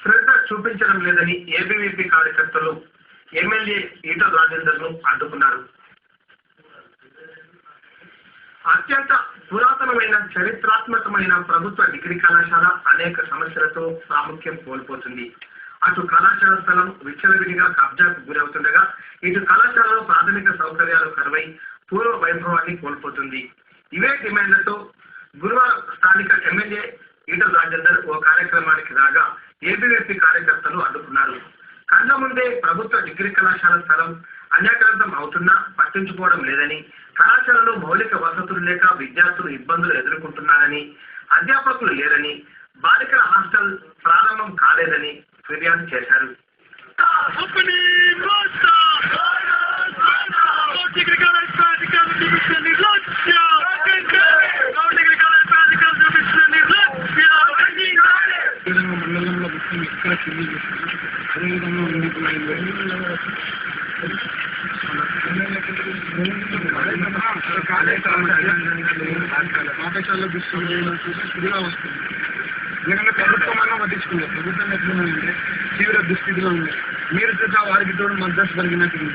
శ్రద్ధ చూపించడం లేదని ఏబీవీపీ కార్యకర్తలు ఎమ్మెల్యే ఈటల రాజేందర్ను అడ్డుకున్నారు. అత్యంత పురాతనమైన చరిత్రాత్మకమైన ప్రభుత్వ డిగ్రీ కళాశాల అనేక సమస్యలతో ప్రాముఖ్యం కోల్పోతుంది. అటు కళాశాల స్థలం విచ్చలవిడిగా కబ్జాకు గురవుతుండగా ఇటు కళాశాలలో ప్రాథమిక సౌకర్యాలు కరువై పూర్వ వైభవాన్ని కోల్పోతుంది. ఇవే డిమాండ్లతో గురువారం స్థానిక ఎమ్మెల్యే ఈటల రాజేందర్ ఓ కార్యక్రమానికి రాగా ఏబీవీపీ కార్యకర్తలు అడ్డుకున్నారు. కళ్ళ ముందే ప్రభుత్వ డిగ్రీ కళాశాల స్థలం అన్యాక్రాంతం అవుతున్నా పట్టించుకోవడం లేదని, కళాశాలలో మౌలిక వసతులు లేక విద్యార్థులు ఇబ్బందులు ఎదుర్కొంటున్నారని, అధ్యాపకులు లేరని, బాలికల హాస్టల్ ప్రారంభం కాలేదని ఫిర్యాదు చేశారు. పాఠశాల దుస్థితిగా వస్తుంది. ఎందుకంటే ప్రభుత్వం అన్నా పట్టించుకుంది. ప్రభుత్వం ఎట్లుందంటే తీవ్ర దుస్థితిలో ఉంది. మీరు చూసా వారికి తోడు మద్దతు కలిగినట్టు.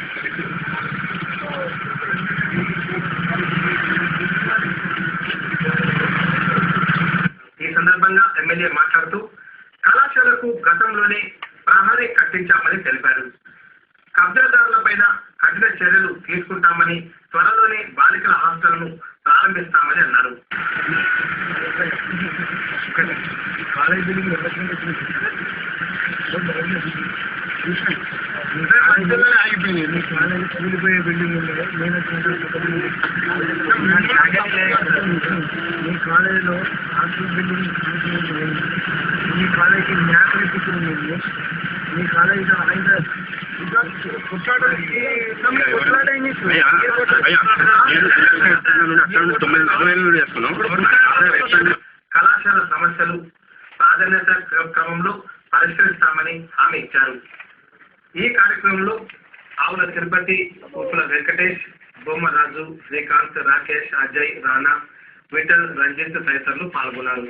ఈ సందర్భంగా ఎమ్మెల్యే మాట్లాడుతూ కళాశాలకు గతంలోనే ప్రహరీ కట్టించామని తెలిపారు. కబ్జాదారులపైన కఠిన చర్యలు తీసుకుంటామని, త్వరలోనే బాలికల హాస్టల్ను ప్రారంభిస్తామని అన్నారు. ఆగిపోయింది. మీ కాలేజీ కూలిపోయే బిల్డింగ్ ఉండదు. మీ కాలేజీలో హాస్టల్ బిల్డింగ్ మీ కాలేజీకి న్యాయ టీచర్ ఉంది. మీ కాలేజీలో కళాశాల సమస్యలు ప్రాధాన్యత క్రమంలో పరిష్కరిస్తామని హామీ ఇచ్చారు. ఈ కార్యక్రమంలో ఆవుల తిరుపతి, ఉప్పుల వెంకటేష్, బొమ్మరాజు, శ్రీకాంత్, రాకేష్, అజయ్, రాణా, విఠల్, రంజిత్ తదితరులు పాల్గొన్నారు.